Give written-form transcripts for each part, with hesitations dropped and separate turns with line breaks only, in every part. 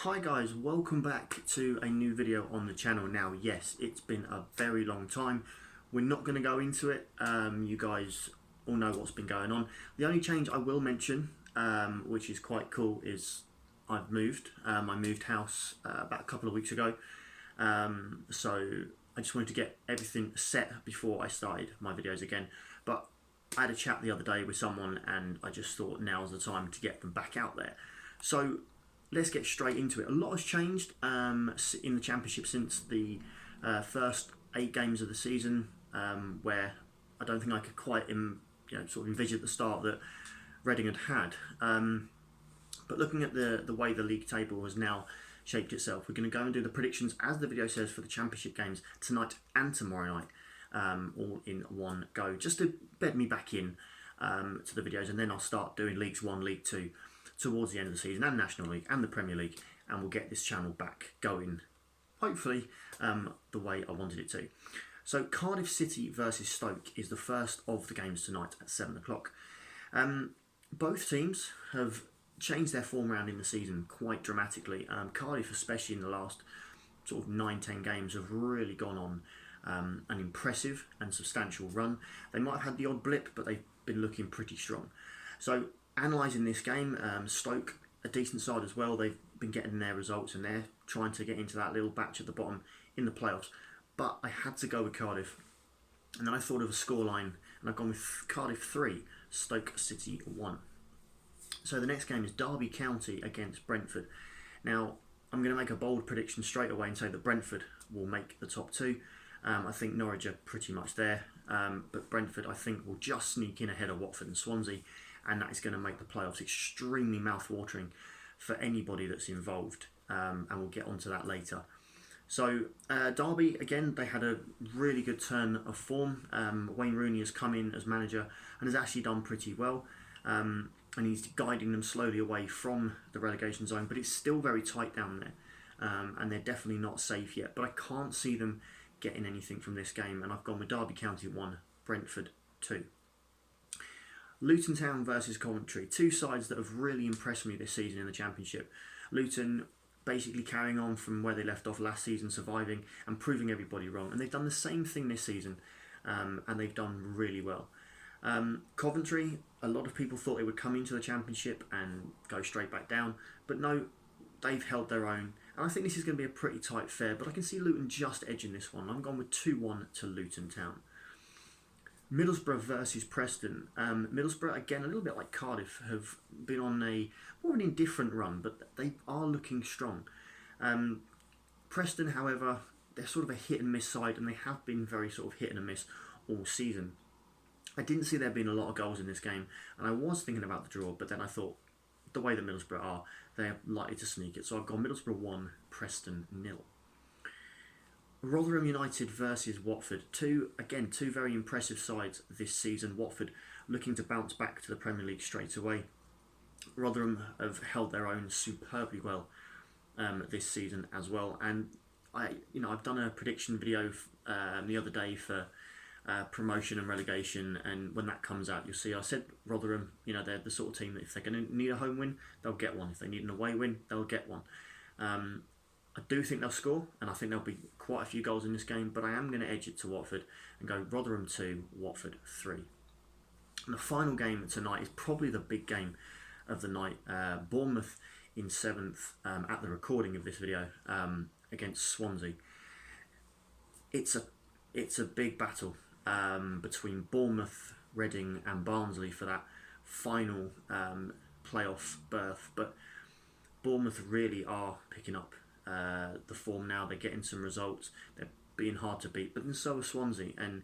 Hi guys, welcome back to a new video on the channel. Now, yes, it's been a very long time. We're not going to go into it. You guys all know what's been going on. The only change I will mention, which is quite cool, is I've moved. I moved house about a couple of weeks ago. So I just wanted to get everything set before I started my videos again. But I had a chat the other day with someone and I just thought now's the time to get them back out there. So let's get straight into it. A lot has changed in the Championship since the first 8 games of the season, where I don't think I could quite sort of envisage at the start that Reading had. But looking at the way the league table has now shaped itself, we're going to go and do the predictions, as the video says, for the Championship games tonight and tomorrow night, all in one go, just to bed me back in to the videos, and then I'll start doing Leagues 1, League 2 towards the end of the season, and National League and the Premier League, and we'll get this channel back going, hopefully, the way I wanted it to. So Cardiff City versus Stoke is the first of the games tonight at 7 o'clock. Both teams have changed their form around in the season quite dramatically. Cardiff, especially in the last sort of 9-10 games, have really gone on an impressive and substantial run. They might have had the odd blip, but they've been looking pretty strong. So analysing this game, Stoke, a decent side as well. They've been getting their results and they're trying to get into that little batch at the bottom in the playoffs. But I had to go with Cardiff. And then I thought of a scoreline and I've gone with Cardiff 3, Stoke City 1. So the next game is Derby County against Brentford. Now, I'm going to make a bold prediction straight away and say that Brentford will make the top 2. I think Norwich are pretty much there. But Brentford, I think, will just sneak in ahead of Watford and Swansea. And that is going to make the playoffs extremely mouth-watering for anybody that's involved. And we'll get onto that later. So Derby, again, they had a really good turn of form. Wayne Rooney has come in as manager and has actually done pretty well. And he's guiding them slowly away from the relegation zone. But it's still very tight down there. And they're definitely not safe yet. But I can't see them getting anything from this game. And I've gone with Derby County 1, Brentford 2. Luton Town versus Coventry, 2 sides that have really impressed me this season in the Championship. Luton basically carrying on from where they left off last season, surviving and proving everybody wrong. And they've done the same thing this season, and they've done really well. Coventry, a lot of people thought they would come into the Championship and go straight back down, but no, they've held their own. And I think this is going to be a pretty tight fair, but I can see Luton just edging this one. I'm going with 2-1 to Luton Town. Middlesbrough versus Preston. Middlesbrough, again, a little bit like Cardiff, have been on a more of an indifferent run, but they are looking strong. Preston, however, they're sort of a hit and miss side, and they have been very sort of hit and miss all season. I didn't see there being a lot of goals in this game, and I was thinking about the draw, but then I thought, the way that Middlesbrough are, they're likely to sneak it. So I've gone Middlesbrough 1, Preston 0. Rotherham United versus Watford. Two very impressive sides this season. Watford looking to bounce back to the Premier League straight away. Rotherham have held their own superbly well this season as well. And I've done a prediction video the other day for promotion and relegation, and when that comes out, you'll see I said Rotherham. They're the sort of team that if they're going to need a home win, they'll get one. If they need an away win, they'll get one. I do think they'll score, and I think there'll be quite a few goals in this game, but I am going to edge it to Watford and go Rotherham 2, Watford 3. And the final game tonight is probably the big game of the night. Bournemouth in 7th at the recording of this video against Swansea. It's a big battle between Bournemouth, Reading and Barnsley for that final playoff berth, but Bournemouth really are picking up the form now. They're getting some results. They're being hard to beat, but then so are Swansea. And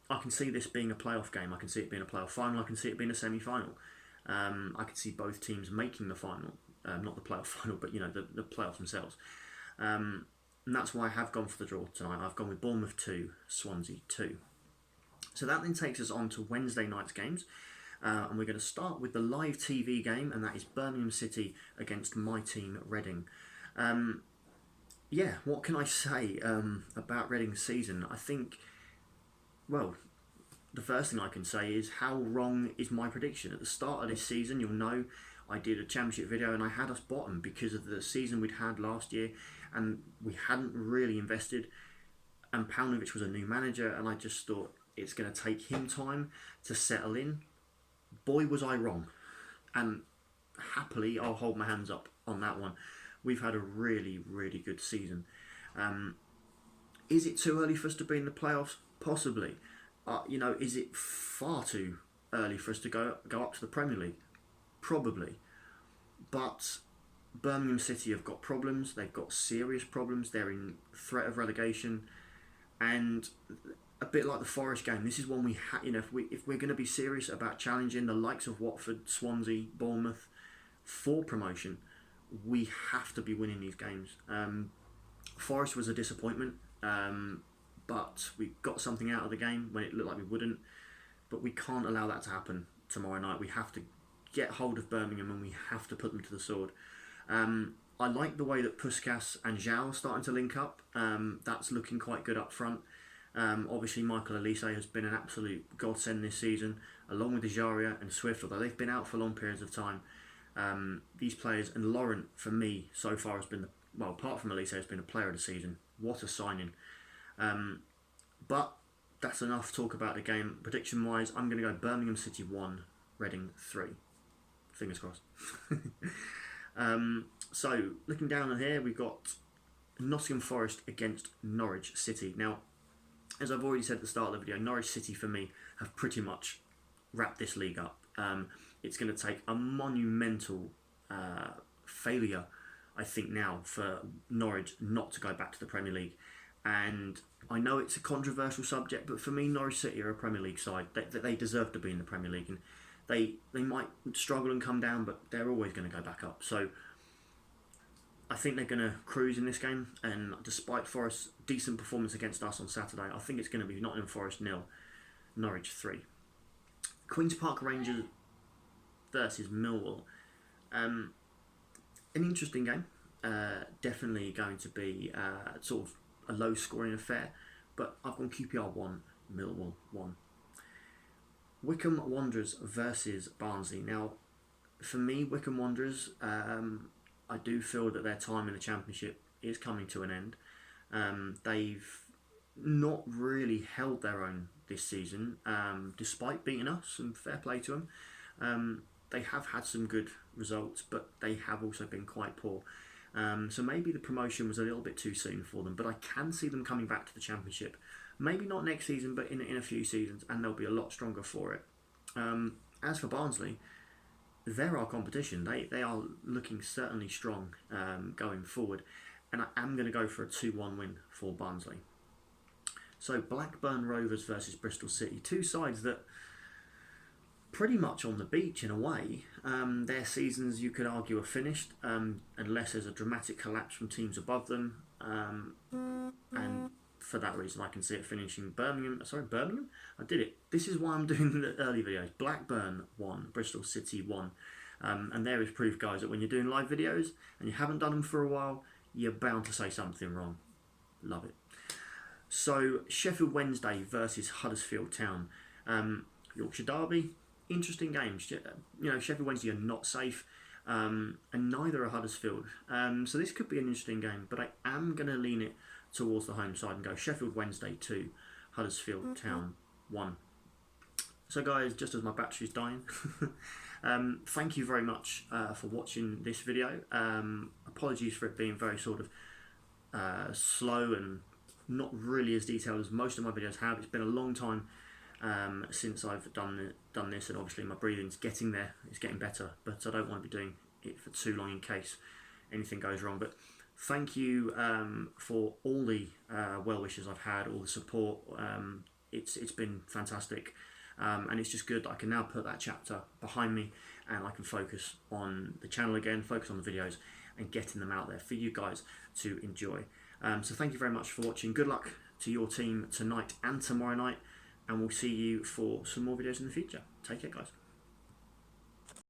I can see this being a playoff game. I can see it being a playoff final. I can see it being a semi-final. I can see both teams making the final, not the playoff final, but the playoffs themselves. And that's why I have gone for the draw tonight. I've gone with Bournemouth 2, Swansea 2. So that then takes us on to Wednesday night's games. And we're going to start with the live TV game, and that is Birmingham City against my team, Reading. What can I say about Reading's season? I think, well, the first thing I can say is how wrong is my prediction. At the start of this season, you'll know I did a championship video and I had us bottom because of the season we'd had last year, and we hadn't really invested. And Paunovic was a new manager, and I just thought it's going to take him time to settle in. Boy, was I wrong. And happily, I'll hold my hands up on that one. We've had a really, really good season. Is it too early for us to be in the playoffs? Possibly. Is it far too early for us to go up to the Premier League? Probably. But Birmingham City have got problems. They've got serious problems. They're in threat of relegation. And a bit like the Forest game, this is one we if we're going to be serious about challenging the likes of Watford, Swansea, Bournemouth for promotion, we have to be winning these games. Forest was a disappointment, but we got something out of the game when it looked like we wouldn't. But we can't allow that to happen tomorrow night. We have to get hold of Birmingham and we have to put them to the sword. I like the way that Puskas and Zhao are starting to link up. That's looking quite good up front. Obviously, Michael Elise has been an absolute godsend this season, along with Dejaria and Swift, although they've been out for long periods of time. These players, and Laurent, for me, so far has been, apart from Elise, has been a player of the season. What a signing. But that's enough talk about the game. Prediction-wise, I'm going to go Birmingham City 1, Reading 3. Fingers crossed. So, looking down here, we've got Nottingham Forest against Norwich City. Now, as I've already said at the start of the video, Norwich City, for me, have pretty much wrapped this league up. It's going to take a monumental failure, I think, now for Norwich not to go back to the Premier League. And I know it's a controversial subject, but for me, Norwich City are a Premier League side. They deserve to be in the Premier League. And they might struggle and come down, but they're always going to go back up. So I think they're going to cruise in this game. And despite Forest's decent performance against us on Saturday, I think it's going to be Nottingham Forest 0, Norwich 3. Queen's Park Rangers versus Millwall. An interesting game. Definitely going to be sort of a low scoring affair. But I've gone QPR 1, Millwall 1. Wycombe Wanderers versus Barnsley. Now, for me, Wycombe Wanderers, I do feel that their time in the Championship is coming to an end. They've not really held their own this season, despite beating us, and fair play to them. They have had some good results, but they have also been quite poor. So maybe the promotion was a little bit too soon for them, but I can see them coming back to the Championship. Maybe not next season, but in a few seasons, and they'll be a lot stronger for it. As for Barnsley, they're our competition. They are looking certainly strong going forward, and I am going to go for a 2-1 win for Barnsley. So Blackburn Rovers versus Bristol City, two sides that pretty much on the beach in a way. Their seasons, you could argue, are finished unless there's a dramatic collapse from teams above them, and for that reason I can see it finishing Birmingham. I did it. This is why I'm doing the early videos. Blackburn 1, Bristol City 1. And there is proof, guys, that when you're doing live videos and you haven't done them for a while, you're bound to say something wrong. Love it. So Sheffield Wednesday versus Huddersfield Town. Yorkshire Derby, interesting games. Sheffield Wednesday are not safe, and neither are Huddersfield. So this could be an interesting game, but I am going to lean it towards the home side and go Sheffield Wednesday 2, Huddersfield Town 1. So guys, just as my battery's dying, thank you very much for watching this video. Apologies for it being very sort of slow and not really as detailed as most of my videos have. It's been a long time since I've done this, and obviously my breathing's getting there. It's getting better, but I don't want to be doing it for too long in case anything goes wrong. But thank you for all the well wishes I've had, all the support. It's been fantastic, and it's just good that I can now put that chapter behind me and I can focus on the channel again, focus on the videos and getting them out there for you guys to enjoy. So thank you very much for watching. Good luck to your team tonight and tomorrow night, and we'll see you for some more videos in the future. Take care, guys.